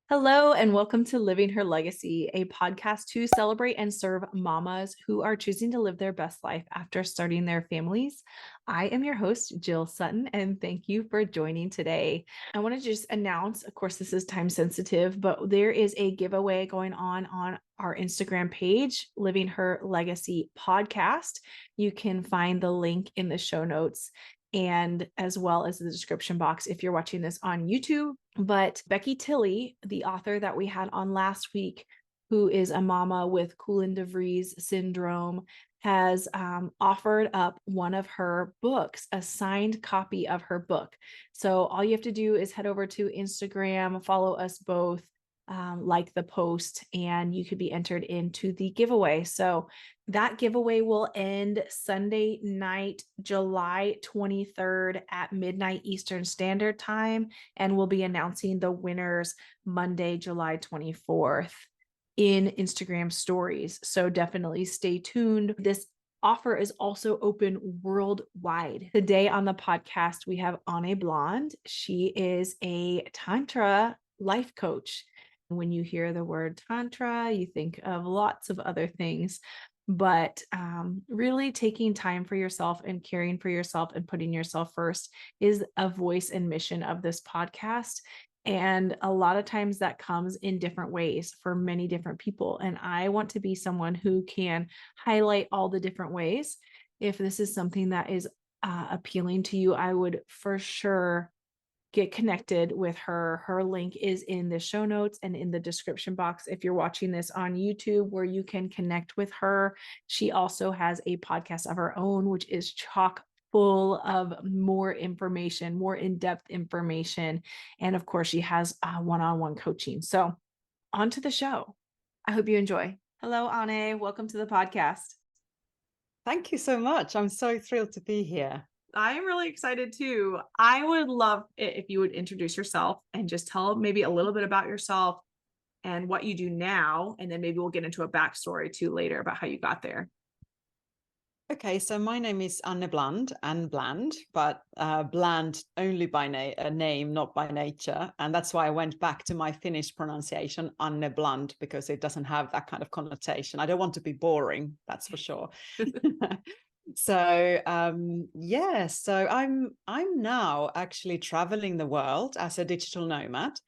Hello, and welcome to Living Her Legacy, a podcast to celebrate and serve mamas who are choosing to live their best life after starting their families. I am your host, Jill Sutton, and thank you for joining today. I want to just announce, of course, this is time sensitive, but there is a giveaway going on our Instagram page, Living Her Legacy Podcast. You can find the link in the show notes and as well as the description box if you're watching this on YouTube. But Becky Tilley, the author that we had on last week, who is a mama with Coulibaly Vries syndrome, has offered up one of her books, a signed copy of her book. So all you have to do is head over to Instagram, follow us both, like the post, and you could be entered into the giveaway. So that giveaway will end Sunday night, July 23rd at midnight Eastern Standard Time, and we'll be announcing the winners Monday, July 24th in Instagram stories. So definitely stay tuned. This offer is also open worldwide. Today on the podcast, we have Anne Blonde. She is a Tantra life coach. When you hear the word Tantra, you think of lots of other things, but really taking time for yourself and caring for yourself and putting yourself first is a voice and mission of this podcast. And a lot of times that comes in different ways for many different people. And I want to be someone who can highlight all the different ways. If this is something that is appealing to you, I would for sure get connected with her. Her link is in the show notes and in the description box if you're watching this on YouTube, where you can connect with her. She also has a podcast of her own, which is chock full of more information, more in-depth information. And of course, she has one-on-one coaching. So on to the show. I hope you enjoy. Hello, Anne. Welcome to the podcast. Thank you so much. I'm so thrilled to be here. I'm really excited too. I would love it if you would introduce yourself and just tell maybe a little bit about yourself and what you do now. And then maybe we'll get into a backstory too later about how you got there. Okay, so my name is Anne Bland, but Bland only by name, not by nature. And that's why I went back to my Finnish pronunciation, Anne Bland, because it doesn't have that kind of connotation. I don't want to be boring, that's for sure. So I'm now actually traveling the world as a digital nomad,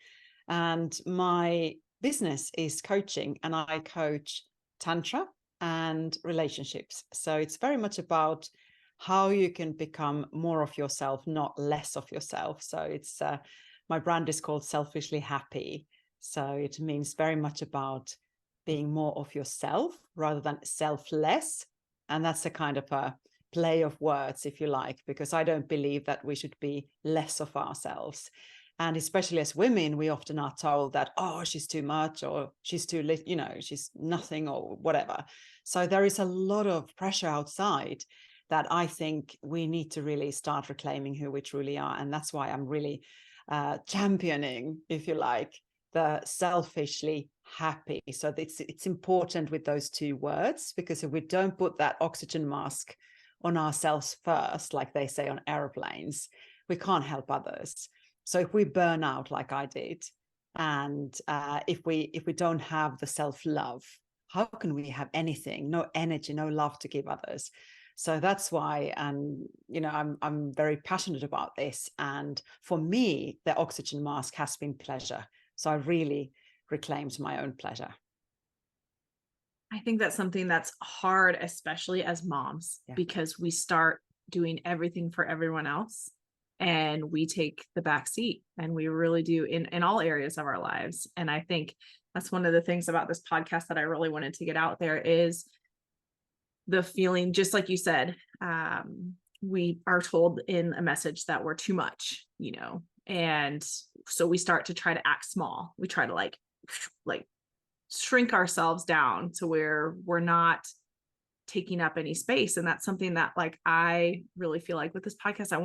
and my business is coaching, and I coach Tantra and relationships. So it's very much about how you can become more of yourself, not less of yourself. So it's my brand is called Selfishly Happy. So it means very much about being more of yourself rather than selfless. And that's a kind of a play of words, if you like, because I don't believe that we should be less of ourselves. And especially as women, we often are told that, oh, she's too much, or she's too little, she's nothing, or whatever. So there is a lot of pressure outside that I think we need to really start reclaiming who we truly are. And that's why I'm really championing, if you like, the selfishly happy. So it's important with those two words, because if we don't put that oxygen mask on ourselves first, like they say on airplanes, we can't help others. So if we burn out like I did, and if we don't have the self-love, how can we have anything? No energy, no love to give others. So that's why, I'm very passionate about this. And for me, the oxygen mask has been pleasure. So I really reclaimed my own pleasure. I think that's something that's hard, especially as moms, because we start doing everything for everyone else and we take the back seat, and we really do in all areas of our lives. And I think that's one of the things about this podcast that I really wanted to get out there is the feeling, just like you said, we are told in a message that we're too much, and so we start to try to act small. We try to like shrink ourselves down to where we're not taking up any space. And that's something that I really feel like with this podcast, I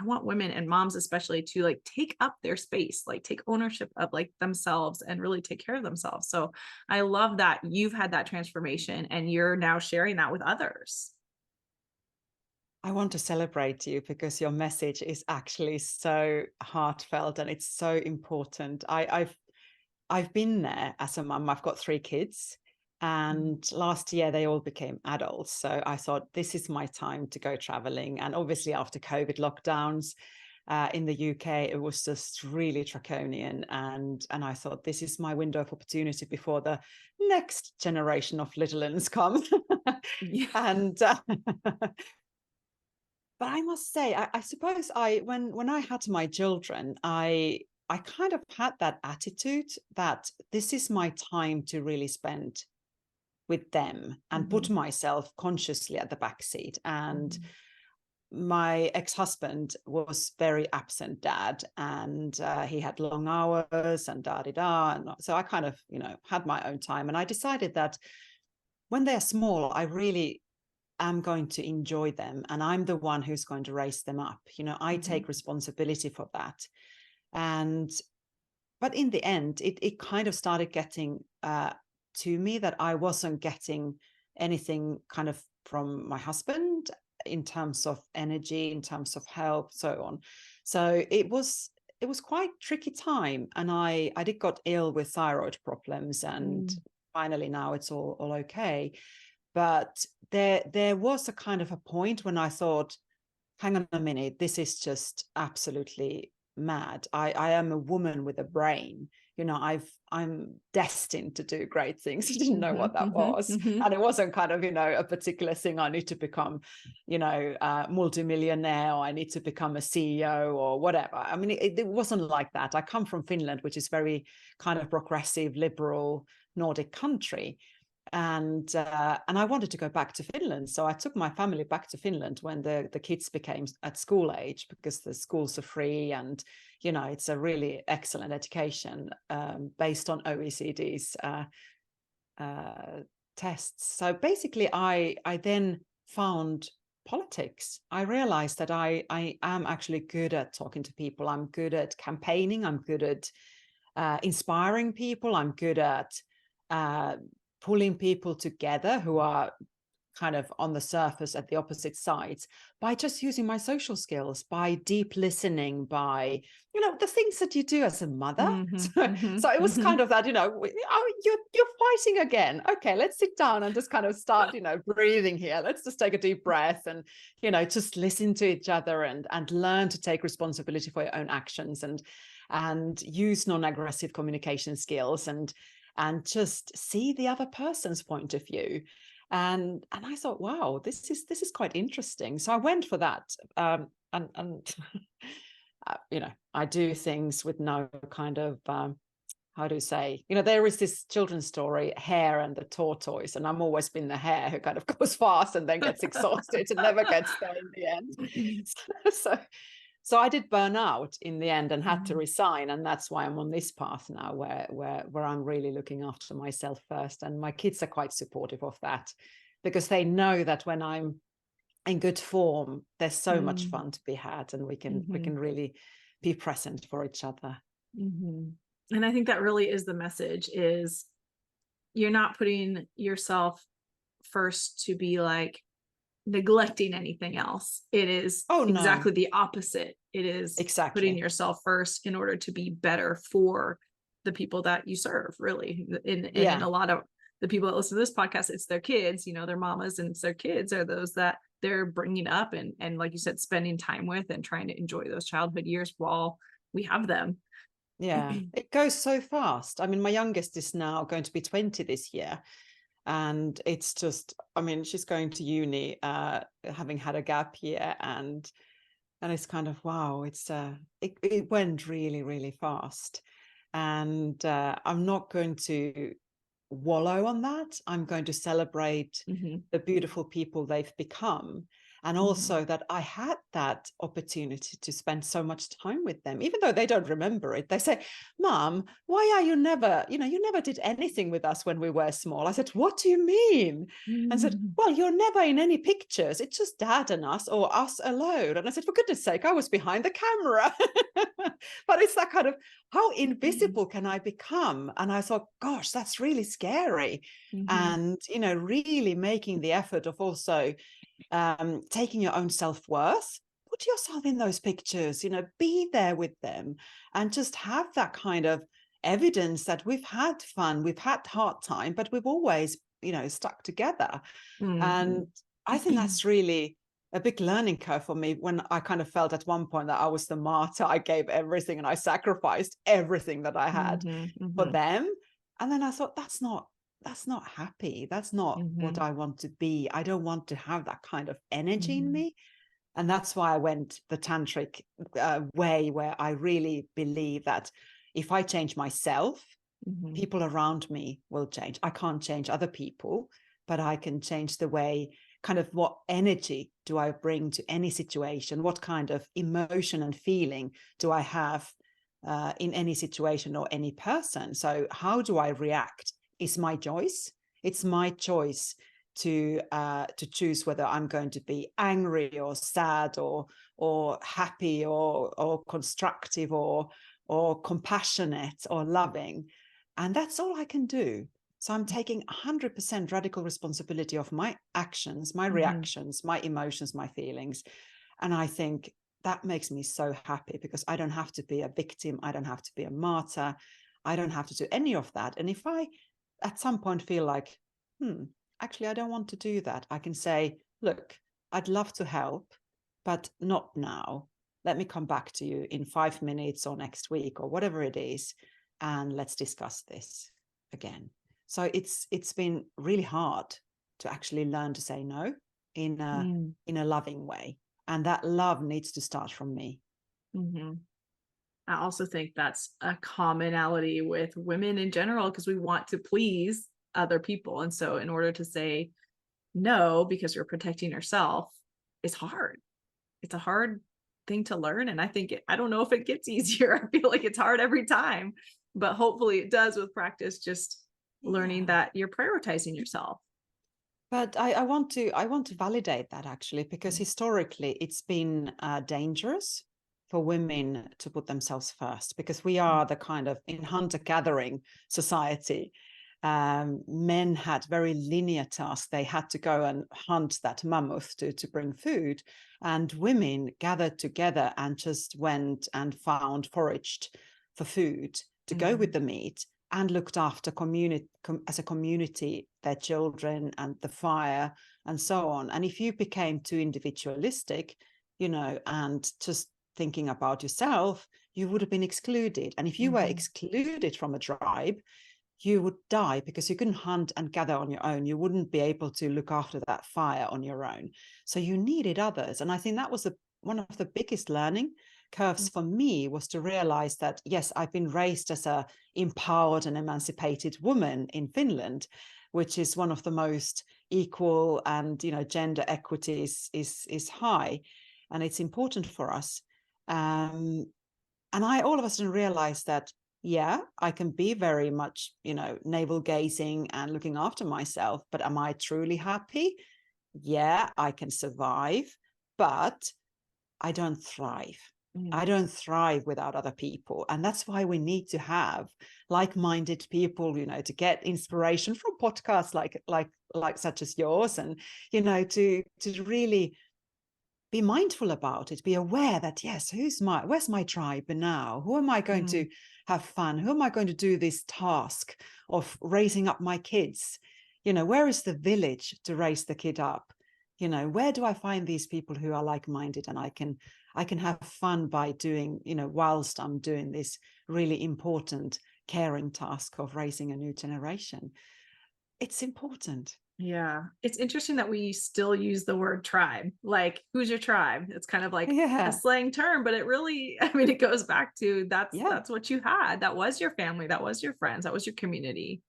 want women and moms especially to take up their space, take ownership of themselves and really take care of themselves. So I love that you've had that transformation and you're now sharing that with others. I want to celebrate you because your message is actually so heartfelt and it's so important. I've been there as a mum. I've got 3 kids, and last year they all became adults. So I thought this is my time to go traveling. And obviously after COVID lockdowns in the UK, it was just really draconian. And I thought this is my window of opportunity before the next generation of little ones come. Yeah. And but I must say, I suppose when I had my children, I kind of had that attitude that this is my time to really spend with them and put Mhm. myself consciously at the back seat. And Mhm. my ex-husband was very absent dad, and he had long hours and da da da. And so I kind of, had my own time. And I decided that when they're small, I really am going to enjoy them, and I'm the one who's going to raise them up. I Mhm. take responsibility for that. And but in the end, it kind of started getting to me that I wasn't getting anything kind of from my husband in terms of energy, in terms of help, so on. So it was quite tricky time, and I did got ill with thyroid problems, and Mm. finally now it's all okay. But there was a kind of a point when I thought, hang on a minute, this is just absolutely mad. I am a woman with a brain. I'm destined to do great things. I didn't know what Mhm. that Mhm. was. Mhm. And it wasn't kind of, a particular thing. I need to become, multimillionaire, or I need to become a CEO or whatever. I mean, it wasn't like that. I come from Finland, which is very kind of progressive, liberal Nordic country. And I wanted to go back to Finland, so I took my family back to Finland when the kids became at school age, because the schools are free, and it's a really excellent education based on OECD's tests. So basically, I then found politics. I realized that I am actually good at talking to people. I'm good at campaigning. I'm good at inspiring people. I'm good at uh, pulling people together who are kind of on the surface at the opposite sides, by just using my social skills, by deep listening, by the things that you do as a mother. Mhm. So, Mhm. so it was kind Mhm. of that, oh, you're fighting again. Okay, let's sit down and just kind of start, breathing here. Let's just take a deep breath, and just listen to each other, and learn to take responsibility for your own actions, and use non-aggressive communication skills, and just see the other person's point of view. And I thought, wow, this is quite interesting. So I went for that. And I do things with no kind of how do you say, there is this children's story, Hare and the Tortoise, and I'm always been the hare who kind of goes fast and then gets exhausted and never gets there in the end. so so I did burn out in the end and had to Mhm. resign, and that's why I'm on this path now, where I'm really looking after myself first. And my kids are quite supportive of that, because they know that when I'm in good form, there's so much Mm. fun to be had, and we can Mhm. really be present for each other. Mhm. And I think that really is the message, is you're not putting yourself first to be like neglecting anything else. It is Oh no, exactly the opposite. It is putting exactly. yourself first in order to be better for the people that you serve, really. And in Yeah, a lot of the people that listen to this podcast, it's their kids, their mamas, and it's their kids are those that they're bringing up, and like you said, spending time with and trying to enjoy those childhood years while we have them. yeah. It goes so fast. I mean, my youngest is now going to be 20 this year. And it's just, I mean, she's going to uni, having had a gap year, and it's kind of, wow, it went really, really fast. And I'm not going to wallow on that. I'm going to celebrate Mhm. the beautiful people they've become. And Mhm. also that I had that opportunity to spend so much time with them, even though they don't remember it. They say, Mom, why are you never, you never did anything with us when we were small. I said, what do you mean? And said, Mhm. well, you're never in any pictures. It's just dad and us, or us alone. And I said, for goodness sake, I was behind the camera. But it's that kind of, how invisible can I become? And I thought, gosh, that's really scary. Mhm. And, really making the effort of also taking your own self-worth, put yourself in those pictures, be there with them, and just have that kind of evidence that we've had fun, we've had hard time, but we've always, stuck together. And Mhm. I think that's really a big learning curve for me, when I kind of felt at one point that I was the martyr. I gave everything and I sacrificed everything that I had Mhm. for Mhm. them. And then I thought, that's not happy. That's not what Mhm. I want to be. I don't want to have that kind of energy in Mhm. me. And that's why I went the tantric way, where I really believe that if I change myself, Mhm. people around me will change. I can't change other people, but I can change the way, kind of, what energy do I bring to any situation? What kind of emotion and feeling do I have in any situation or any person? So how do I react is my choice. It's my choice to choose whether I'm going to be angry or sad or happy or constructive or compassionate or loving. And that's all I can do. So I'm taking 100% radical responsibility of my actions, my Mhm. reactions, my emotions, my feelings. And I think that makes me so happy, because I don't have to be a victim. I don't have to be a martyr. I don't have to do any of that. And if I at some point feel like, actually, I don't want to do that, I can say, look, I'd love to help, but not now. Let me come back to you in 5 minutes or next week or whatever it is, and let's discuss this again. So it's been really hard to actually learn to say no in a Mhm. in a loving way, and that love needs to start from me. Mhm. I also think that's a commonality with women in general, because we want to please other people. And so, in order to say no, because you're protecting yourself, is hard. It's a hard thing to learn. And I think I don't know if it gets easier. I feel like it's hard every time, but hopefully it does with practice, just learning Yeah. that you're prioritizing yourself. But I want to validate that, actually, because historically it's been dangerous for women to put themselves first, because we are the kind of, in hunter-gathering society. Men had very linear tasks. They had to go and hunt that mammoth to bring food, and women gathered together and just went and foraged for food to go with Mhm. the meat, and looked after community as a community, their children and the fire and so on. And if you became too individualistic, and just thinking about yourself, you would have been excluded. And if you were Mhm. excluded from a tribe, you would die, because you couldn't hunt and gather on your own. You wouldn't be able to look after that fire on your own. So you needed others. And I think that was one of the biggest learning curves for me, was to realize that, yes, I've been raised as a empowered and emancipated woman in Finland, which is one of the most equal, and gender equity is high, and it's important for us. And I all of a sudden realized that, yeah, I can be very much, navel gazing and looking after myself, but am I truly happy? Yeah, I can survive, but I don't thrive. I Mhm. don't thrive without other people. And that's why we need to have like-minded people, to get inspiration from podcasts like such as yours, and, to really be mindful about it, be aware that, yes, where's my tribe now? Who am I going to Mhm. have fun? Who am I going to do this task of raising up my kids? Where is the village to raise the kid up? Where do I find these people who are like-minded, and I can have fun by doing, whilst I'm doing this really important caring task of raising a new generation. It's important. Yeah. It's interesting that we still use the word tribe. Like, who's your tribe? It's kind of like a Yeah. slang term, but it really, I mean, it goes back to Yeah. that's what you had. That was your family, that was your friends, that was your community.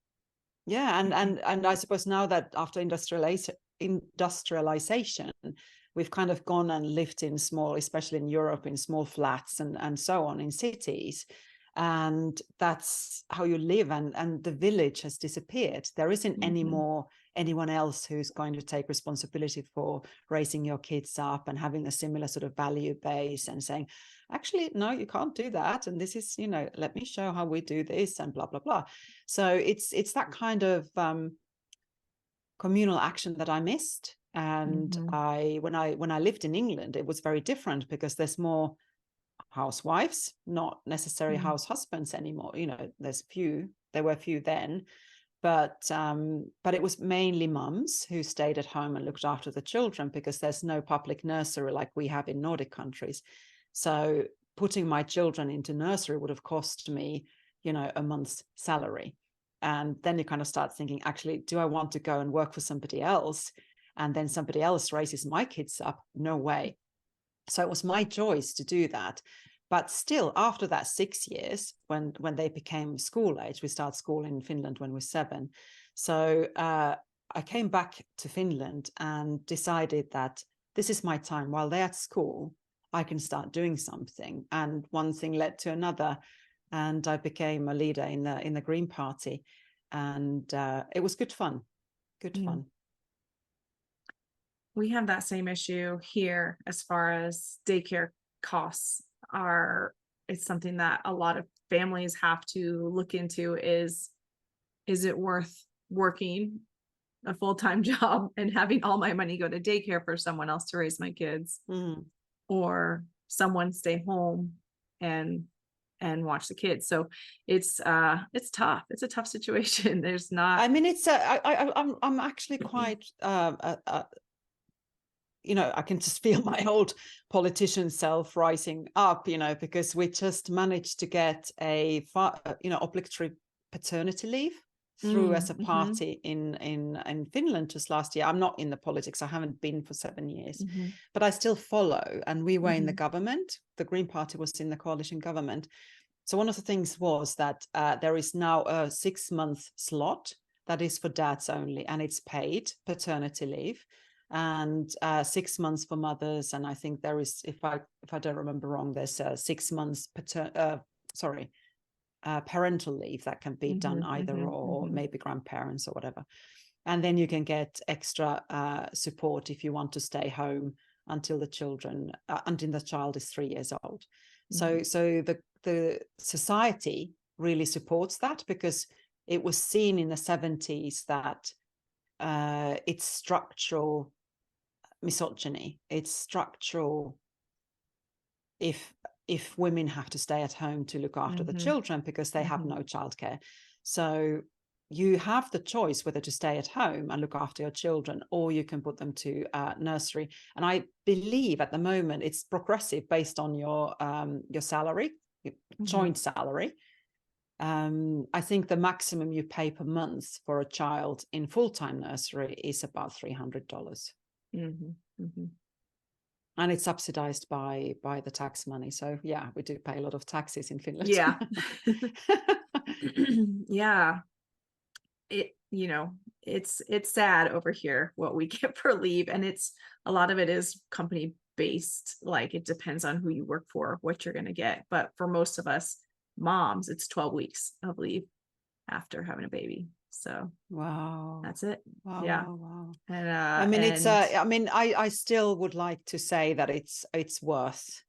Yeah, and Mhm. and and I suppose now that after industrialization, we've kind of gone and lived in small, especially in Europe, in small flats and so on, in cities, and that's how you live, and the village has disappeared. There isn't any Mhm. more anyone else who's going to take responsibility for raising your kids up and having a similar sort of value base, and saying, actually, no, you can't do that, and this is, let me show how we do this, and blah blah blah. So it's that kind of communal action that I missed. And Mhm. when I lived in England, it was very different, because there's more, housewives, not necessarily house husbands anymore. There were few then, but it was mainly mums who stayed at home and looked after the children, because there's no public nursery like we have in Nordic countries. So putting my children into nursery would have cost me, a month's salary. And then you kind of start thinking, actually, do I want to go and work for somebody else? And then somebody else raises my kids up? No way. So it was my choice to do that. But still, after that 6 years, when they became school age, we started school in Finland when we were 7. So I came back to Finland and decided that this is my time. While they're at school, I can start doing something. And one thing led to another. And I became a leader in the Green Party. And it was good fun. Good fun. We have that same issue here as far as daycare costs are. It's something that a lot of families have to look into. Is it worth working a full-time job and having all my money go to daycare for someone else to raise my kids, or someone stay home and watch the kids? So it's tough. It's a tough situation. There's not, I mean, I'm actually quite I can just feel my old politician self rising up, because we just managed to get a obligatory paternity leave through as a party in Finland just last year. I'm not in the politics. I haven't been for 7 years, but I still follow. And we were in the government. The Green Party was in the coalition government. So one of the things was that there is now a 6-month slot that is for dads only, and it's paid paternity leave. And 6 months for mothers, and I think there is, if I don't remember wrong, there's 6 months parental leave that can be done either or maybe grandparents or whatever. And then you can get extra support if you want to stay home until the child is 3 years old. So the society really supports that, because it was seen in the 70s that it's structural misogyny. It's structural if women have to stay at home to look after the children because they have no childcare. So you have the choice whether to stay at home and look after your children, or you can put them to nursery. And I believe at the moment it's progressive based on your salary, your joint salary. I think the maximum you pay per month for a child in full-time nursery is about $300. And it's subsidized by the tax money. So yeah, we do pay a lot of taxes in Finland. Yeah. Yeah. It's sad over here what we get for leave, and it's a lot of it is company based. Like, it depends on who you work for, what you're going to get. But for most of us moms, it's 12 weeks of leave after having a baby. So wow, that's it. Wow, yeah. wow. And I mean, I still would like to say that it's worth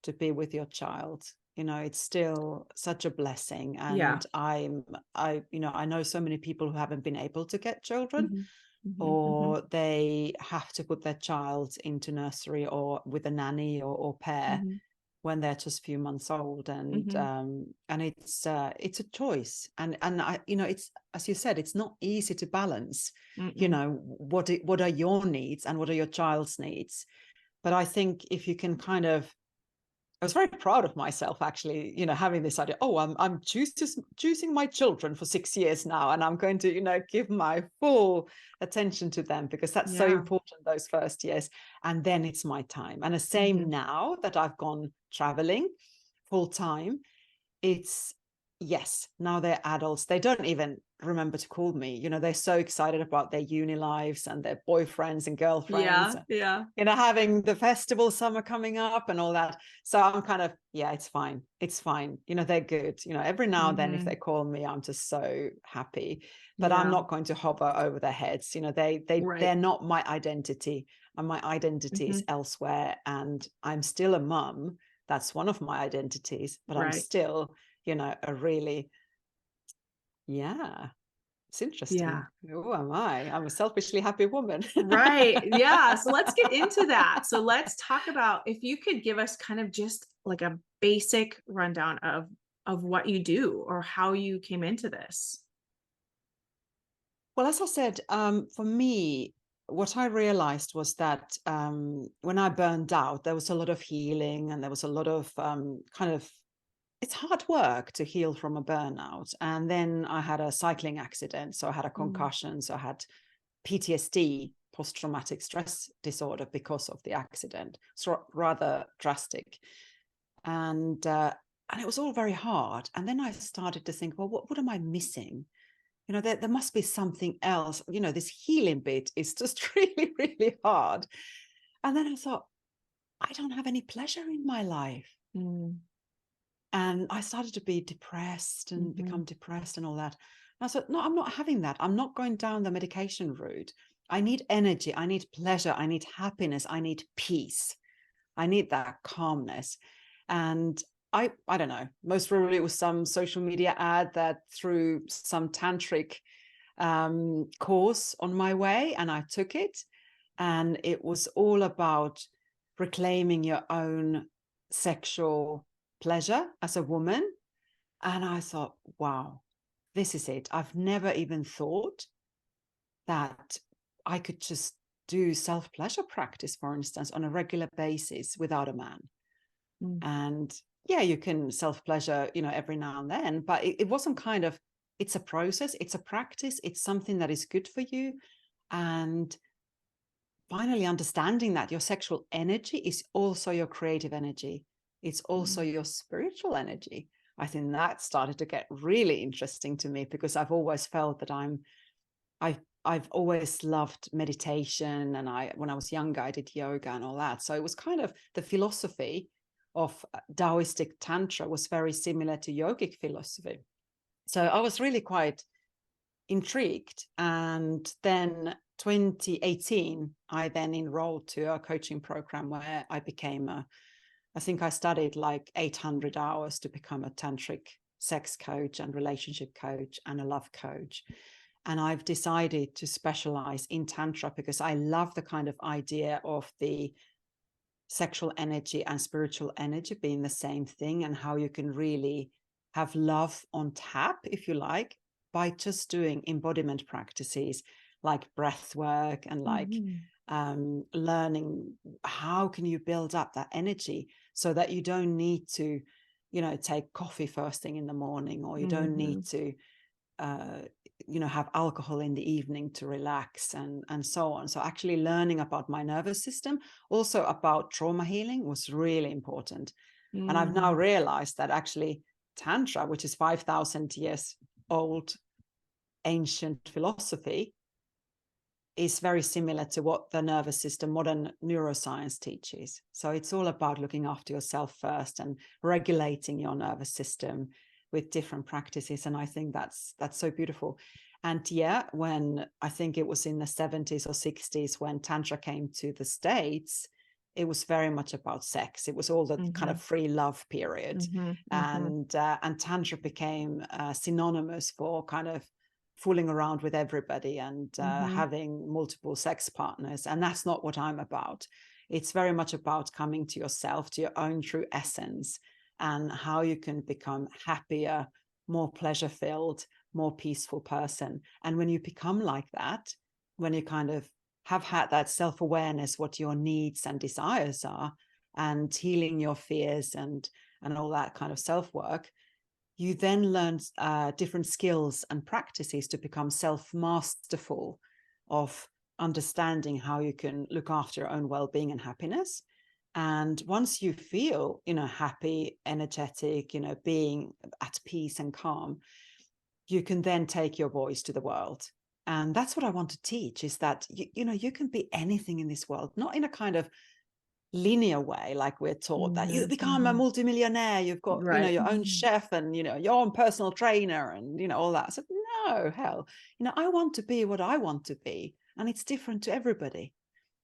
to be with your child. It's still such a blessing. And I know so many people who haven't been able to get children, or they have to put their child into nursery or with a nanny or pair when they're just a few months old. And it's a choice. And I, it's, as you said, it's not easy to balance, what are your needs and what are your child's needs. But I think if you can I was very proud of myself, actually, having this idea. Oh, I'm choosing my children for 6 years now, and I'm going to, give my full attention to them, because that's so important those first years. And then it's my time. And the same now that I've gone traveling full time, it's, yes, now they're adults. They don't even remember to call me. They're so excited about their uni lives and their boyfriends and girlfriends. Yeah. Having the festival summer coming up and all that. So I'm it's fine. It's fine. They're good. Every now and then if they call me, I'm just so happy. But I'm not going to hover over their heads. They're not my identity. And my identity is elsewhere. And I'm still a mum. That's one of my identities. But I'm still a really, it's interesting. Yeah. Who am I? I'm a selfishly happy woman. Right. Yeah. So let's get into that. So let's talk about, if you could give us kind of just like a basic rundown of what you do or how you came into this? Well, as I said, for me, what I realized was that when I burned out, there was a lot of healing and there was a lot of it's hard work to heal from a burnout. And then I had a cycling accident. So I had a concussion. So I had PTSD, post-traumatic stress disorder, because of the accident. So rather drastic. And it was all very hard. And then I started to think, well, what am I missing? There must be something else. This healing bit is just really, really hard. And then I thought, I don't have any pleasure in my life. And I started to be depressed and become depressed and all that. And I thought, no, I'm not having that. I'm not going down the medication route. I need energy. I need pleasure. I need happiness. I need peace. I need that calmness. And I don't know, most probably it was some social media ad that threw some tantric course on my way, and I took it. And it was all about reclaiming your own sexual pleasure as a woman. And I thought, wow, this is it. I've never even thought that I could just do self-pleasure practice, for instance, on a regular basis without a man. And yeah, you can self-pleasure, every now and then, but it wasn't it's a process, it's a practice, it's something that is good for you. And finally understanding that your sexual energy is also your creative energy. It's also your spiritual energy. I think that started to get really interesting to me, because I've always felt that I've always loved meditation, and when I was younger, I did yoga and all that. So it was the philosophy of Taoistic Tantra was very similar to yogic philosophy. So I was really quite intrigued. And then 2018, I then enrolled to a coaching program where I became I think I studied like 800 hours to become a tantric sex coach and relationship coach and a love coach. And I've decided to specialize in Tantra because I love the kind of idea of the sexual energy and spiritual energy being the same thing, and how you can really have love on tap, if you like, by just doing embodiment practices like breath work and like learning how can you build up that energy so that you don't need to, take coffee first thing in the morning, or you don't need to have alcohol in the evening to relax, and so on. So actually learning about my nervous system, also about trauma healing, was really important. And I've now realized that actually Tantra, which is 5,000 years old ancient philosophy, is very similar to what the nervous system, modern neuroscience teaches. So it's all about looking after yourself first and regulating your nervous system with different practices. And I think that's so beautiful. And yeah, when I think it was in the 70s or 60s when Tantra came to the States, it was very much about sex. It was all the kind of free love period. And Tantra became synonymous for kind of fooling around with everybody and having multiple sex partners. And that's not what I'm about. It's very much about coming to yourself, to your own true essence, and how you can become happier, more pleasure-filled, more peaceful person. And when you become like that, when you kind of have had that self-awareness, what your needs and desires are, and healing your fears and all that kind of self-work, you then learn different skills and practices to become self-masterful of understanding how you can look after your own well-being and happiness. And once you feel, happy, energetic, being at peace and calm, you can then take your voice to the world. And that's what I want to teach, is that, you can be anything in this world, not in a kind of linear way like we're taught, that you become a multimillionaire, you've got your own chef and your own personal trainer and all that. So no, hell, I want to be what I want to be, and it's different to everybody.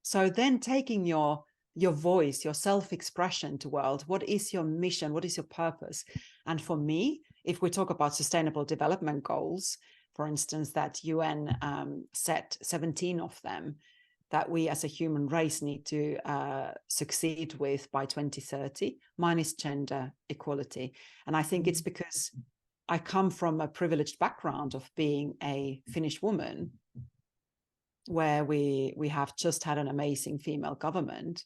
So then taking your voice, your self-expression to world, what is your mission, what is your purpose? And for me, if we talk about sustainable development goals, for instance, that UN set 17 of them, that we as a human race need to succeed with by 2030. Mine is gender equality. And I think it's because I come from a privileged background of being a Finnish woman, where we have just had an amazing female government.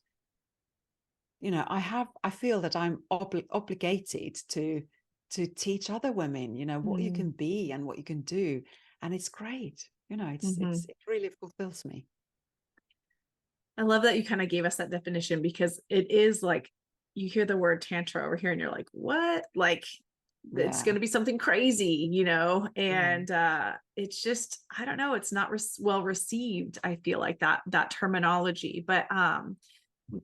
You know, I feel that I'm obligated to teach other women, you know, what you can be and what you can do. And it's great. You know, it really fulfills me. I love that you kind of gave us that definition, because it is like, you hear the word tantra over here and you're like, what? Like, it's going to be something crazy, you know? And it's just, I don't know, it's not well received. I feel like that terminology, but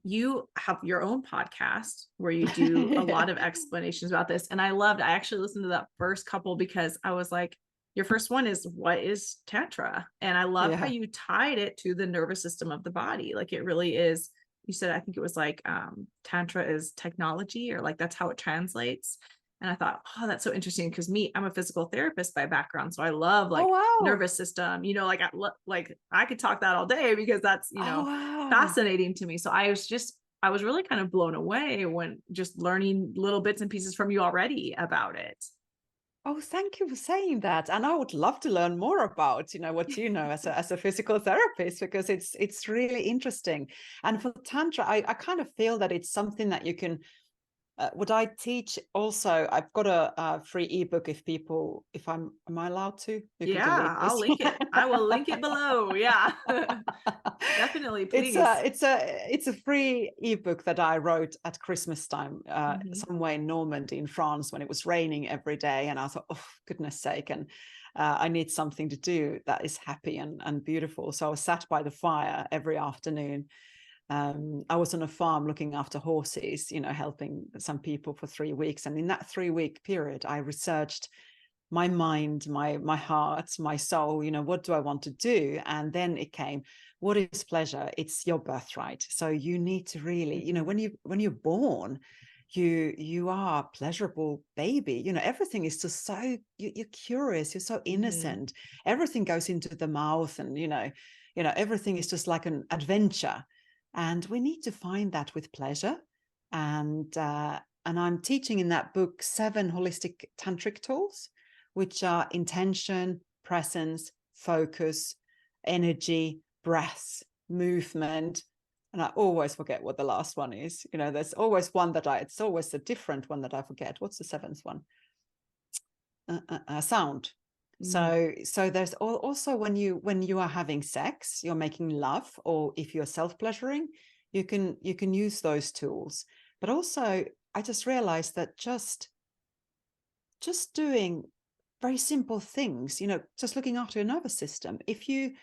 you have your own podcast where you do a lot of explanations about this. And I actually listened to that first couple, because I was like, your first one is, what is Tantra? And I love how you tied it to the nervous system of the body. Like, it really is. You said, I think it was like, Tantra is technology, or like, that's how it translates. And I thought, oh, that's so interesting, because I'm a physical therapist by background. So I love like nervous system, you know, like I could talk that all day, because that's, you know, fascinating to me. So I was really kind of blown away when just learning little bits and pieces from you already about it. Oh, thank you for saying that. And I would love to learn more about, you know, what you know as a physical therapist, because it's really interesting. And for Tantra, I kind of feel that it's something that you can, what I teach also, I've got a free ebook am I allowed to? You can delete this. I'll link it. I will link it below. Yeah. Definitely, please. It's a free ebook that I wrote at Christmas time, somewhere in Normandy in France, when it was raining every day. And I thought, oh, goodness sake. And I need something to do that is happy and beautiful. So I was sat by the fire every afternoon. I was on a farm looking after horses, you know, helping some people for 3 weeks. And in that 3-week period, I researched my mind, my heart, my soul, you know, what do I want to do? And then it came, what is pleasure? It's your birthright. So you need to really, you know, when you're born, you are a pleasurable baby. You know, everything is just so, you're curious, you're so innocent. Everything goes into the mouth, and you know, everything is just like an adventure. And we need to find that with pleasure. And I'm teaching in that book 7 holistic tantric tools, which are intention, presence, focus, energy, breath, movement. And I always forget what the last one is. You know, there's always one it's always a different one that I forget. What's the 7th one? Sound. So there's also when you are having sex, you're making love, or if you're self-pleasuring, you can use those tools. But also, I just realized that just doing very simple things, you know, just looking after your nervous system. If you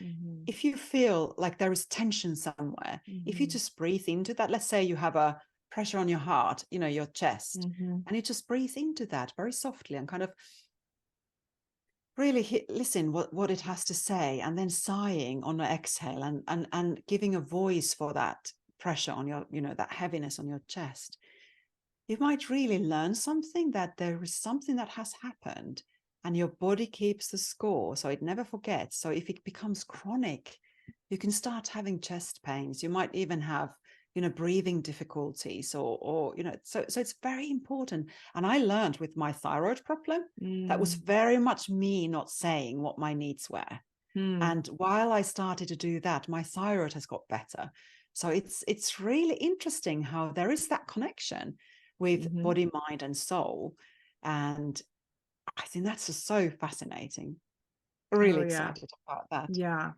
feel like there is tension somewhere, if you just breathe into that, let's say you have a pressure on your heart, you know, your chest, and you just breathe into that very softly and kind of really listen what it has to say, and then sighing on the exhale, and giving a voice for that pressure on your, you know, that heaviness on your chest. You might really learn something, that there is something that has happened, and your body keeps the score, so it never forgets. So if it becomes chronic, you can start having chest pains. You might even have, you know, breathing difficulties, or you know, so it's very important. And I learned with my thyroid problem, that was very much me not saying what my needs were. And while I started to do that, my thyroid has got better. So it's really interesting how there is that connection with body, mind, and soul. And I think that's just so fascinating. Really excited about that. Yeah.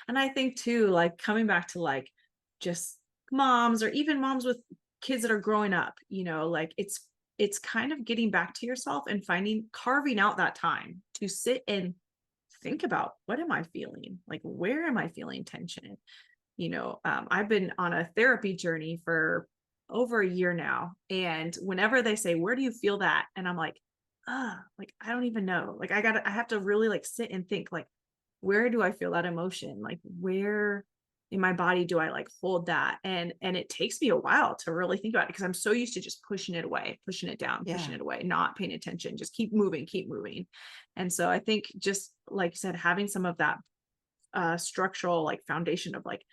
And I think too, like, coming back to like just moms, or even moms with kids that are growing up, you know, like it's kind of getting back to yourself and carving out that time to sit and think about, what am I feeling? Like, where am I feeling tension? You know, I've been on a therapy journey for over a year now. And whenever they say, where do you feel that? And I'm like, like, I don't even know. Like, I have to really like sit and think, like, where do I feel that emotion? Like, where in my body do I like hold that? And it takes me a while to really think about it, because I'm so used to just pushing it away, pushing it down, pushing it away, not paying attention, just keep moving. And so I think, just like you said, having some of that structural like foundation of like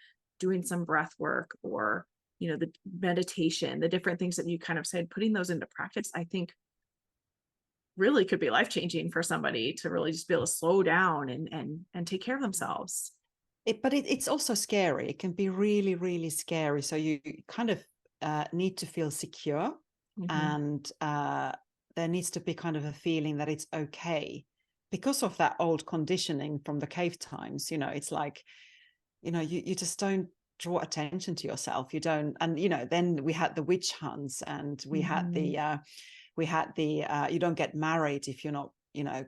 doing some breath work or, the meditation, the different things that you kind of said, putting those into practice, I think really could be life-changing for somebody to really just be able to slow down and take care of themselves. But it's also scary. It can be really, really scary. So you kind of need to feel secure, and there needs to be kind of a feeling that it's okay because of that old conditioning from the cave times. It's like, you just don't draw attention to yourself. You don't, and then we had the witch hunts, and we had the you don't get married if you're not,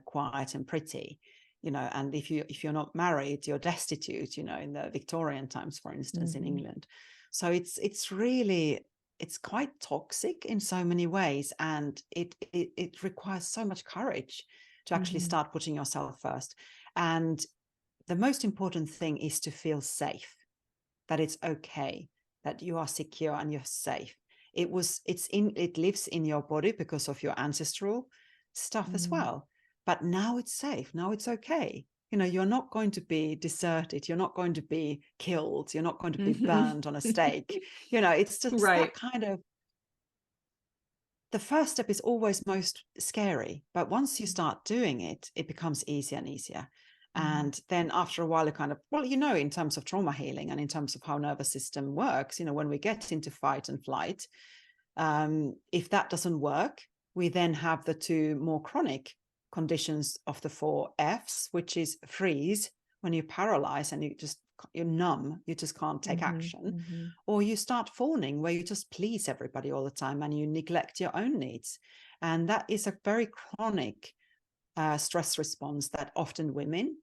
quiet and pretty. And if you're not married, you're destitute, in the Victorian times, for instance, in England. So it's really, it's quite toxic in so many ways, and it requires so much courage to actually start putting yourself first. And the most important thing is to feel safe, that it's okay, that you are secure and you're safe. It lives in your body because of your ancestral stuff as well. But now it's safe. Now it's okay. You're not going to be deserted. You're not going to be killed. You're not going to be burned on a stake. It's just right. that kind of, the first step is always most scary. But once you start doing it, it becomes easier and easier. And then after a while, it kind of, in terms of trauma healing and in terms of how nervous system works, when we get into fight and flight, if that doesn't work, we then have the two more chronic conditions of the 4 Fs, which is freeze, when you paralyze and you're numb, you just can't take action, or you start fawning, where you just please everybody all the time and you neglect your own needs. And that is a very chronic stress response that often women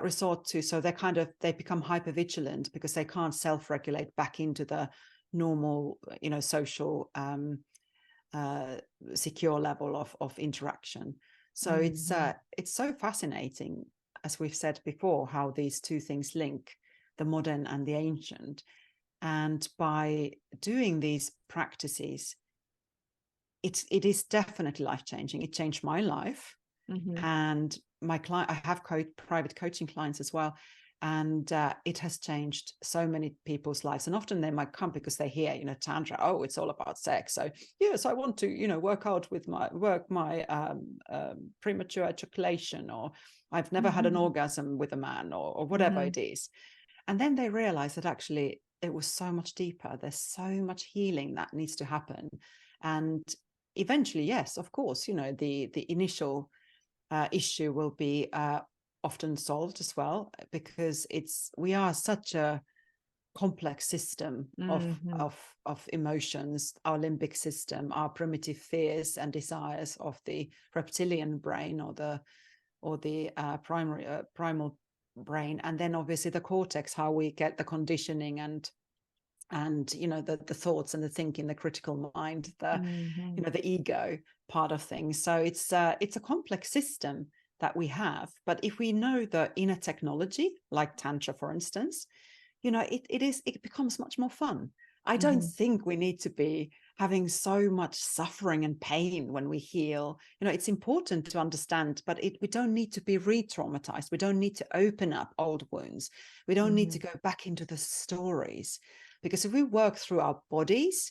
resort to. So they become hypervigilant because they can't self-regulate back into the normal, social secure level of interaction. So it's so fascinating, as we've said before, how these two things link, the modern and the ancient. And by doing these practices, it is definitely life-changing. It changed my life. And my client, I have private coaching clients as well, and it has changed so many people's lives. And often they might come because they hear, Tantra, oh, it's all about sex. So yes, I want to, work with my premature ejaculation, or I've never had an orgasm with a man, or whatever it is. And then they realize that actually it was so much deeper. There's so much healing that needs to happen. And eventually, yes, of course, the initial issue will be often solved as well, because we are such a complex system of emotions, our limbic system, our primitive fears and desires of the reptilian brain, or the primal brain, and then obviously the cortex, how we get the conditioning and the thoughts and the thinking, the critical mind, the ego part of things. So it's a complex system that we have. But if we know the inner technology, like Tantra, for instance, it becomes much more fun. I don't think we need to be having so much suffering and pain when we heal. It's important to understand, but we don't need to be re-traumatized. We don't need to open up old wounds. We don't need to go back into the stories. Because if we work through our bodies,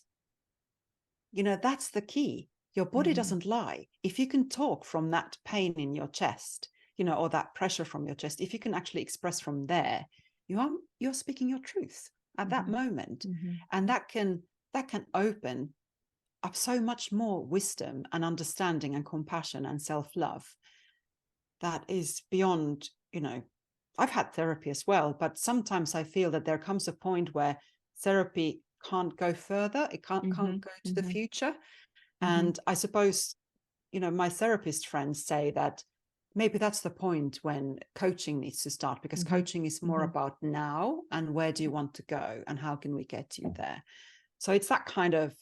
that's the key. Your body doesn't lie. If you can talk from that pain in your chest, or that pressure from your chest, if you can actually express from there, you're speaking your truth at that moment. And that can open up so much more wisdom and understanding and compassion and self-love that is beyond, I've had therapy as well, but sometimes I feel that there comes a point where therapy can't go further. It can't go to the future. And I suppose, my therapist friends say that maybe that's the point when coaching needs to start, because coaching is more about now, and where do you want to go and how can we get you there? So it's that kind of,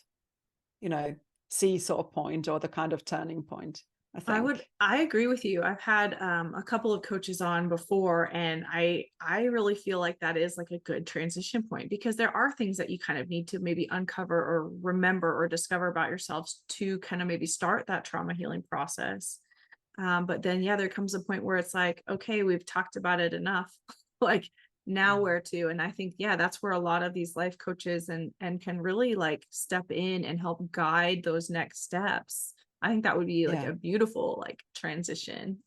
seesaw point, or the kind of turning point, I think. I agree with you. I've had a couple of coaches on before, and I really feel like that is like a good transition point, because there are things that you kind of need to maybe uncover or remember or discover about yourselves to kind of maybe start that trauma healing process. But then, there comes a point where it's like, okay, we've talked about it enough. Like, now where to. And I think, yeah, that's where a lot of these life coaches and can really like step in and help guide those next steps. I think that would be like Yeah. a beautiful like transition.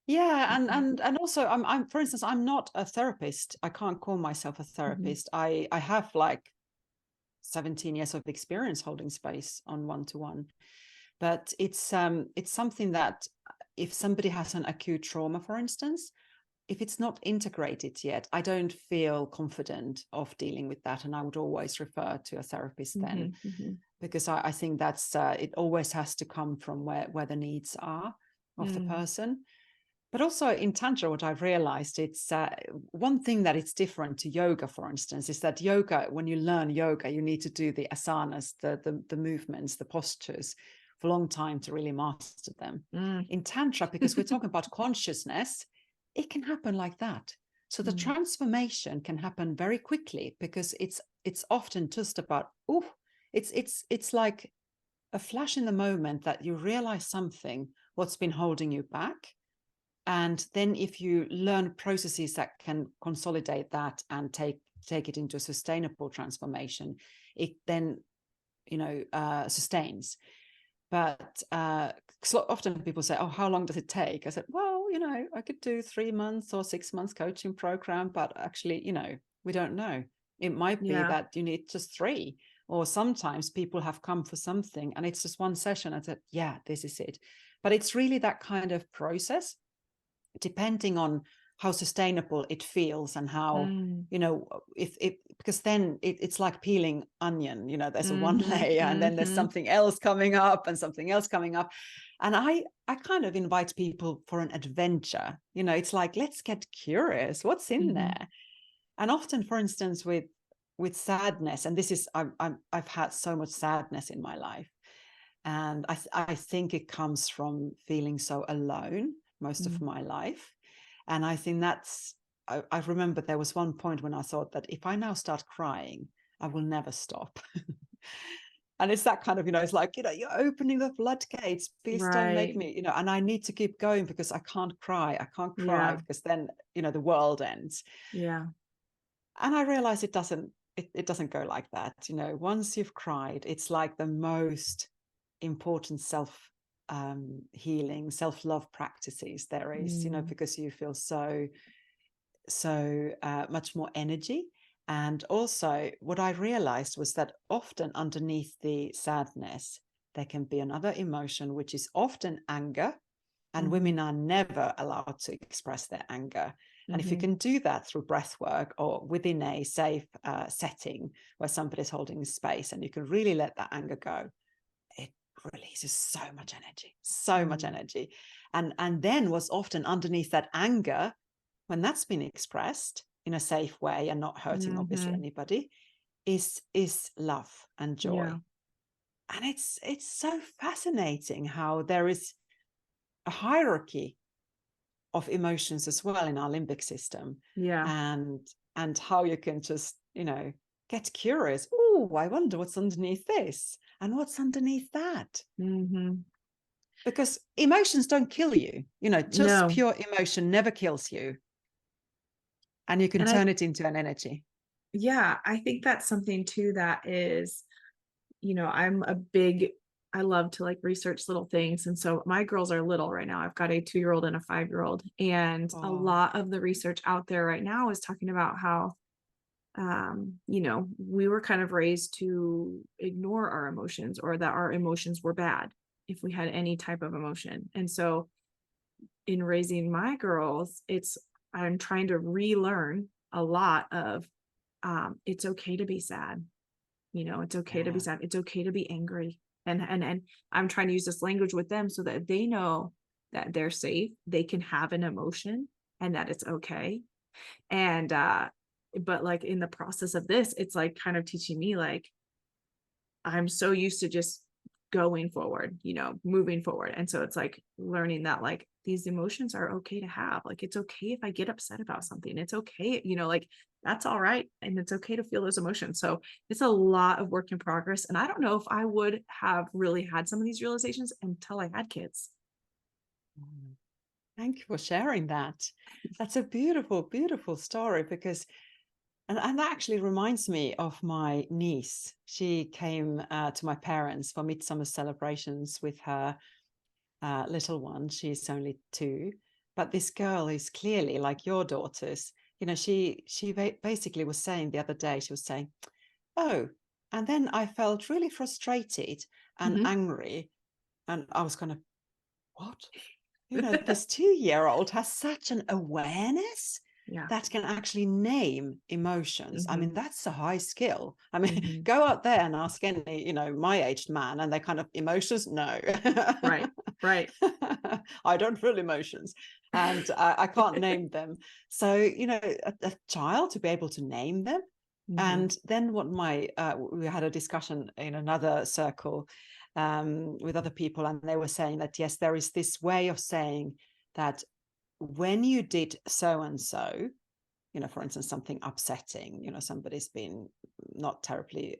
Yeah, and also I'm for instance, I'm not a therapist. I can't call myself a Mhm. therapist. I have like 17 years of experience holding space on one-to-one. But it's something that if somebody has an acute trauma, for instance, if it's not integrated yet, I don't feel confident of dealing with that. And I would always refer to a therapist then, Mhm, mhm, because I think that's it always has to come from where the needs are of the mm, person. But also in Tantra, what I've realized, it's one thing that it's different to yoga, for instance, is that yoga, when you learn yoga, you need to do the asanas, the movements, the postures for a long time to really master them. mm, In Tantra, because we're talking about consciousness, it can happen like that. So the mm, transformation can happen very quickly because it's often just about, oh, it's like a flash in the moment that you realize something, what's been holding you back. And then if you learn processes that can consolidate that and take it into a sustainable transformation, it then sustains. But so often people say, oh, how long does it take? I said, well, I could do 3 months or 6 months coaching program, but actually, we don't know. It might be yeah. that you need just 3, or sometimes people have come for something and it's just one session. I said, yeah, this is it. But it's really that kind of process, depending on how sustainable it feels and how, Mm, if it, because then it's like peeling onion, there's a one mhm, layer and then there's mhm, something else coming up and something else coming up. And I kind of invite people for an adventure. It's like, let's get curious, what's in mhm, there. And often, for instance, with sadness, and this is I've had so much sadness in my life, and I think it comes from feeling so alone most of mm, my life. And I think I remember there was one point when I thought that if I now start crying, I will never stop. And it's that kind of, it's like, you're opening the floodgates. Please don't make right. me, and I need to keep going because I can't cry. I can't cry Yeah. because then, the world ends. Yeah. And I realized it doesn't go like that. Once you've cried, it's like the most important healing, self-love practices there is, Mm, because you feel so much more energy. And also what I realized was that often underneath the sadness there can be another emotion, which is often anger, and mhm, women are never allowed to express their anger. And if you mhm, can do that through breath work or within a safe setting where somebody's holding space and you can really let that anger go, it releases so much energy, so much mm, energy. And then what's often underneath that anger, when that's been expressed in a safe way and not hurting obviously mhm, anybody, is love and yeah. joy. And it's so fascinating how there is a hierarchy of emotions as well in our limbic system, Yeah. and how you can just get curious. Oh, I wonder what's underneath this and what's underneath that. Mhm. Because emotions don't kill you, just No. pure emotion never kills you, and you can And I turn it into an energy. yeah, I think that's something too that is, I'm a big I love to like research little things. And so my girls are little right now. I've got a 2-year-old and a 5-year-old. And a Oh, lot of the research out there right now is talking about how we were kind of raised to ignore our emotions or that our emotions were bad if we had any type of emotion. And so in raising my girls, I'm trying to relearn a lot of it's okay to be sad. It's okay to be yeah, sad. It's okay to be angry. And I'm trying to use this language with them so that they know that they're safe, they can have an emotion and that it's okay. And but like in the process of this, it's like kind of teaching me like I'm so used to just going forward, moving forward. And so it's like learning that like these emotions are okay to have. Like it's okay if I get upset about something. It's okay, like that's all right. And it's okay to feel those emotions. So it's a lot of work in progress. And I don't know if I would have really had some of these realizations until I had kids. Thank you for sharing that. That's a beautiful, beautiful story because, and that actually reminds me of my niece. She came to my parents for midsummer celebrations with her little one. She's only 2, but this girl is clearly like your daughters. You know, she basically was saying the other day, she was saying, "Oh, and then I felt really frustrated and Mhm. angry," and I was kind of, "What?" You know, this 2-year-old has such an awareness Yeah. that can actually name emotions. I Mhm. mean, that's a high skill. I mean, Mhm. go out there and ask any, my aged man, and they kind of, emotions, no. Right. Right. I don't feel emotions, and I can't name them. So, a child to be able to name them. Mhm. And then what we had a discussion in another circle with other people, and they were saying that, yes, there is this way of saying that when you did so and so, for instance, something upsetting, somebody's been not terribly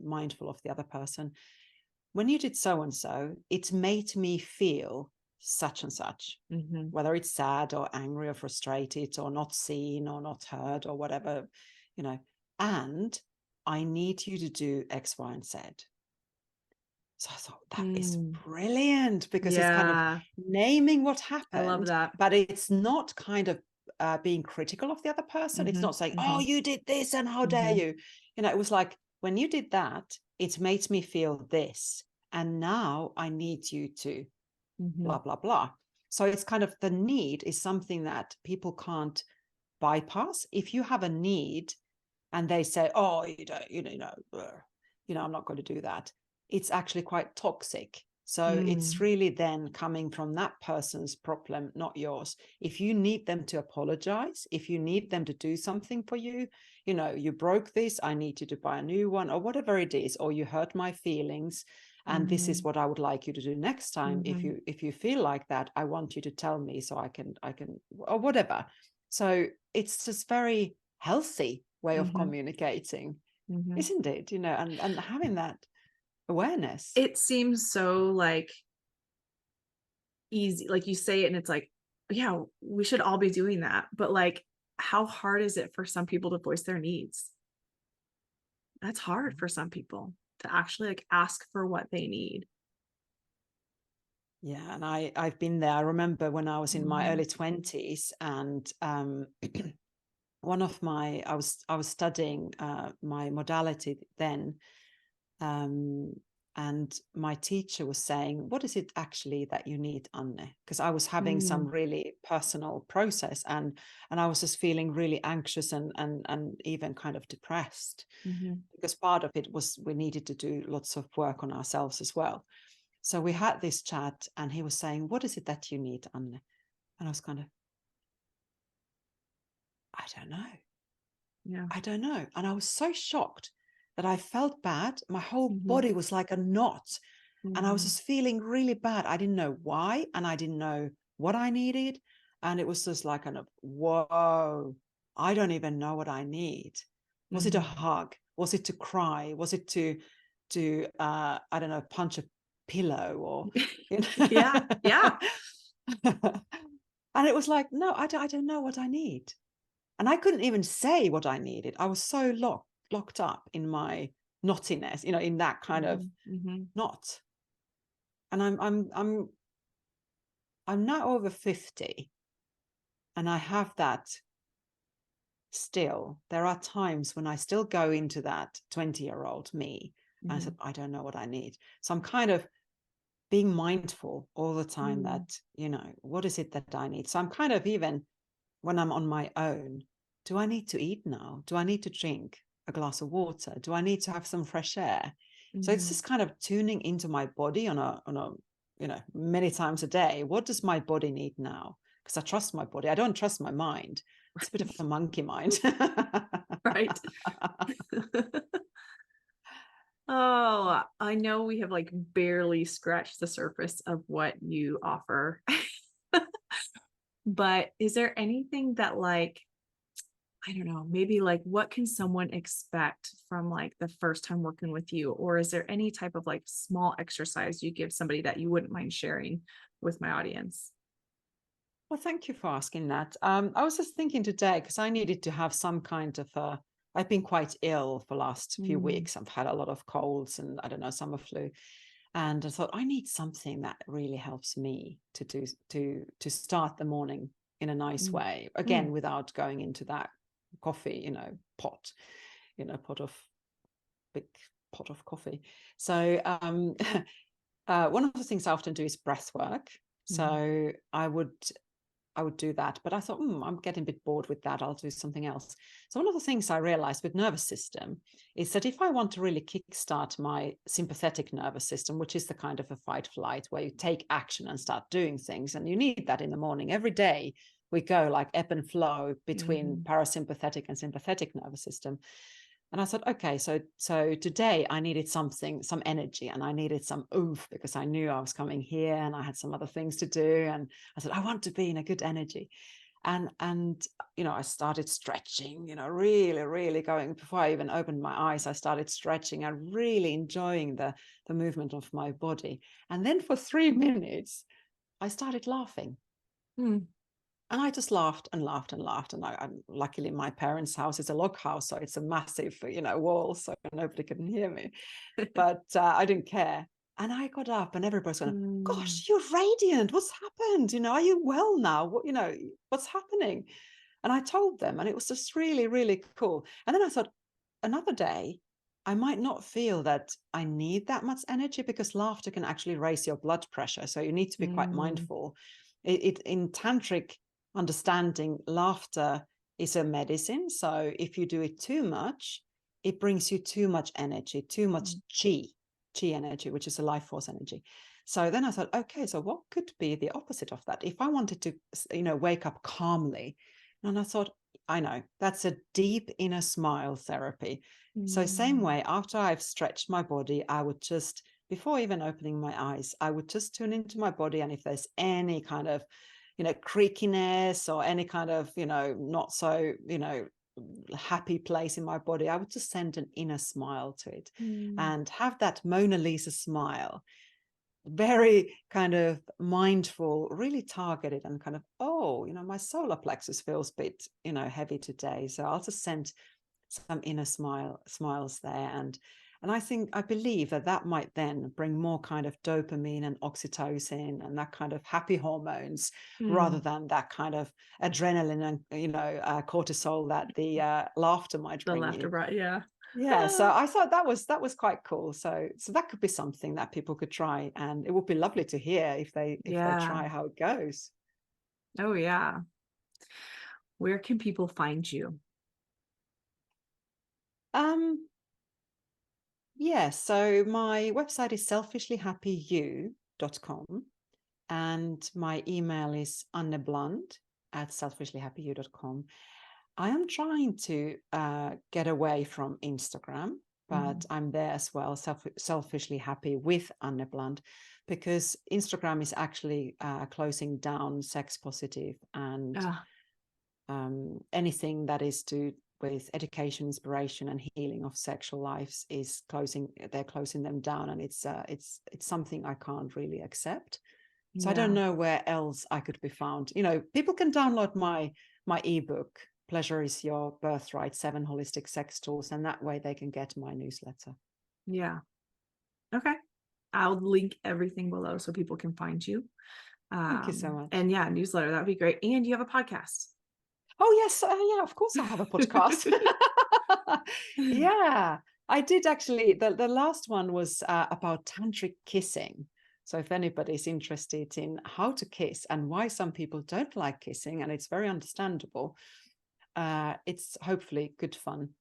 mindful of the other person. When you did so and so, it made me feel such and such, Mhm. whether it's sad or angry or frustrated or not seen or not heard or whatever, you know, and I need you to do X, Y, and Z. So I thought that is Mm. brilliant because it's kind of Yeah. naming what I love happened, that. but it's not kind of being critical of the other person. It's Mhm. not saying, "Oh, Mhm. you did this and how dare Mhm. you." It was like, when you did that, it made me feel this. And now I need you to blah, Mhm. blah, blah. So it's kind of, the need is something that people can't bypass. If you have a need and they say, "Oh, you don't, I'm not going to do that," it's actually quite toxic. So it's Mm. really then coming from that person's problem, not yours. If you need them to apologize, if you need them to do something for you, you broke this, I need you to buy a new one, or whatever it is, or you hurt my feelings, and this is Mhm. what I would like you to do next time. If Mhm. you feel like that, I want you to tell me so I can, or whatever. So it's just very healthy way of Mhm. communicating, Mhm. isn't it? And having that awareness. It seems so like easy. Like you say it and it's like, yeah, we should all be doing that. But like, how hard is it for some people to voice their needs? That's hard for some people to actually like ask for what they need. Yeah, and I've been there. I remember when I was in my Mhm. early 20s, and one of my I was studying my modality then, um, and my teacher was saying, "What is it actually that you need, Anne?" Because I was having some Mm. really personal process, and I was just feeling really anxious and even kind of depressed, Mhm. because part of it was we needed to do lots of work on ourselves as well. So we had this chat, and he was saying, "What is it that you need, Anne?" And I was kind of, "I don't know. Yeah. I don't know." And I was so shocked that I felt bad. My whole Mhm. body was like a knot. And I was Mhm. just feeling really bad. I didn't know why, and I didn't know what I needed. And it was just like kind of, whoa, I don't even know what I need. Was it a Mhm. hug? Was it to cry? Was it to I don't know, punch a pillow, or Yeah. Yeah. and it was like, no, I don't know what I need. And I couldn't even say what I needed. I was so locked up in my knottiness, in that kind of Mhm. Mhm. knot. And I'm now over 50, and I have that still. There are times when I still go into that 20-year-old me, and I said, Mhm. I don't know what I need. So I'm kind of being mindful all the time Mm. that, what is it that I need? So I'm kind of, even when I'm on my own, do I need to eat now? Do I need to drink a glass of water? Do I need to have some fresh air? So it's Mhm. just kind of tuning into my body on a many times a day. What does my body need now? Because I trust my body. I don't trust my mind. It's a bit of a monkey mind. Right. Oh, I know we have like barely scratched the surface of what you offer. But is there anything that like, I don't know, maybe like what can someone expect from like the first time working with you? Or is there any type of like small exercise you give somebody that you wouldn't mind sharing with my audience? Well, thank you for asking that. I was just thinking today, because I needed to have some kind of I've been quite ill for last few Mm, weeks. I've had a lot of colds and I don't know, summer flu. And I thought I need something that really helps me to start the morning in a nice mm, way. Again, mm, without going into that coffee, pot, pot of big pot of coffee. So one of the things I often do is breath work. mm, So I would do that. But I thought, I'm getting a bit bored with that. I'll do something else. So one of the things I realized with nervous system is that if I want to really kickstart my sympathetic nervous system, which is the kind of a fight flight where you take action and start doing things, and you need that in the morning. Every day we go like ebb and flow between mhm, parasympathetic and sympathetic nervous system. And I thought, okay, so today I needed something, some energy, and I needed some oomph because I knew I was coming here and I had some other things to do. And I said, I want to be in a good energy. And I started stretching, really, really going before I even opened my eyes. I started stretching and really enjoying the movement of my body. And then for 3 minutes, I started laughing. mm, And I just laughed and laughed and laughed. And luckily, my parents' house is a log house, so it's a massive, wall, so nobody can hear me. But I didn't care. And I got up, and everybody's going, mm, "Gosh, you're radiant. What's happened? Are you well now? What's happening?" And I told them, and it was just really, really cool. And then I thought, another day, I might not feel that I need that much energy because laughter can actually raise your blood pressure. So you need to be quite mm, mindful. It in tantric understanding, laughter is a medicine. So if you do it too much, it brings you too much energy, too much mm, chi energy, which is a life force energy. So then I thought, okay, so what could be the opposite of that? If I wanted to, wake up calmly, and I thought, I know that's a deep inner smile therapy. So same mm, way, after I've stretched my body, I would just, before even opening my eyes, I would just tune into my body. And if there's any kind of, creakiness or any kind of, not so, happy place in my body, I would just send an inner smile to it mm, and have that Mona Lisa smile, very kind of mindful, really targeted, and kind of, my solar plexus feels a bit, heavy today. So I'll just send some inner smiles there. And I believe that might then bring more kind of dopamine and oxytocin and that kind of happy hormones, rather mm. than that kind of adrenaline and cortisol that the laughter might The bring laughter you. brought, yeah. Yeah, so I thought that was quite cool. So that could be something that people could try, and it would be lovely to hear if they Yeah. try how it goes. Oh, yeah. Where can people find you? Um, yeah, so my website is selfishlyhappyu.com, and my email is annebland@selfishlyhappyu.com. I am trying to get away from Instagram, but Mhm. I'm there as well, selfishly happy with Anne Bland, because Instagram is actually closing down sex positive and Ah, anything that is to with education, inspiration, and healing of sexual lives is closing. They're closing them down, and it's something I can't really accept. So I don't yeah. know where else I could be found. People can download my ebook, Pleasure is Your Birthright, 7 Holistic Sex Tools, and that way they can get my newsletter. Yeah. Okay. I'll link everything below so people can find you. Thank you so much. And yeah, newsletter, that'd be great. And you have a podcast. Oh, yes. Yeah, of course I have a podcast. Yeah, I did actually. The last one was about tantric kissing. So if anybody's interested in how to kiss and why some people don't like kissing, and it's very understandable, it's hopefully good fun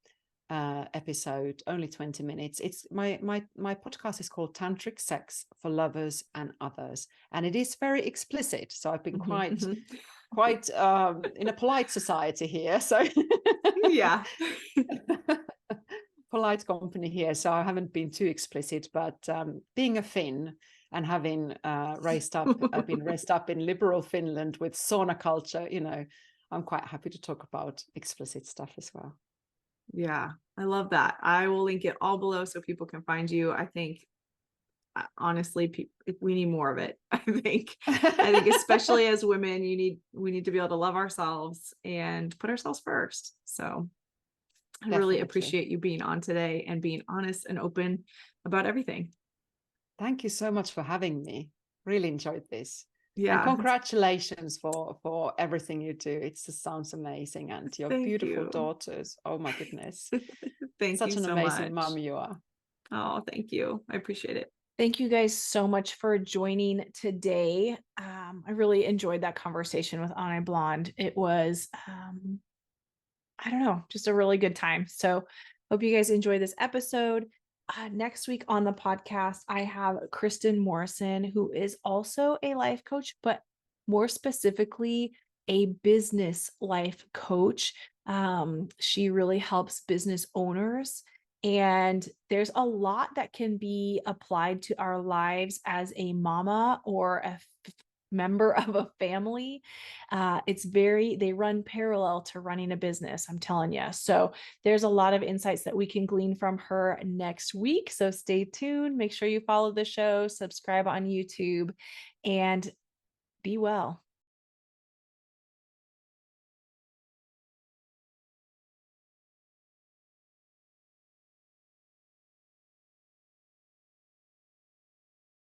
episode, only 20 minutes. It's my podcast is called Tantric Sex for Lovers and Others, and it is very explicit. So I've been Mhm, quite mhm. quite in a polite society here. So Yeah. polite company here. So I haven't been too explicit, but being a Finn and having been raised up in liberal Finland with sauna culture, I'm quite happy to talk about explicit stuff as well. Yeah. I love that. I will link it all below so people can find you. I think honestly, we need more of it. I think especially as women, we need to be able to love ourselves and put ourselves first. So I really Definitely. appreciate you being on today and being honest and open about everything. Thank you so much for having me. Really enjoyed this. And Yeah. congratulations for everything you do. It just sounds amazing. And your Thank beautiful you. daughters. Oh my goodness. Thank you Such an so amazing much. mom you are. Oh, thank you. I appreciate it. Thank you guys so much for joining today. I really enjoyed that conversation with Anna Blonde. It was, I don't know, just a really good time. So hope you guys enjoy this episode. Next week on the podcast, I have Kristen Morrison, who is also a life coach, but more specifically, a business life coach. She really helps business owners. And there's a lot that can be applied to our lives as a mama or a member of a family. They run parallel to running a business, I'm telling you. So there's a lot of insights that we can glean from her next week. So stay tuned. Make sure you follow the show, subscribe on YouTube, and be well.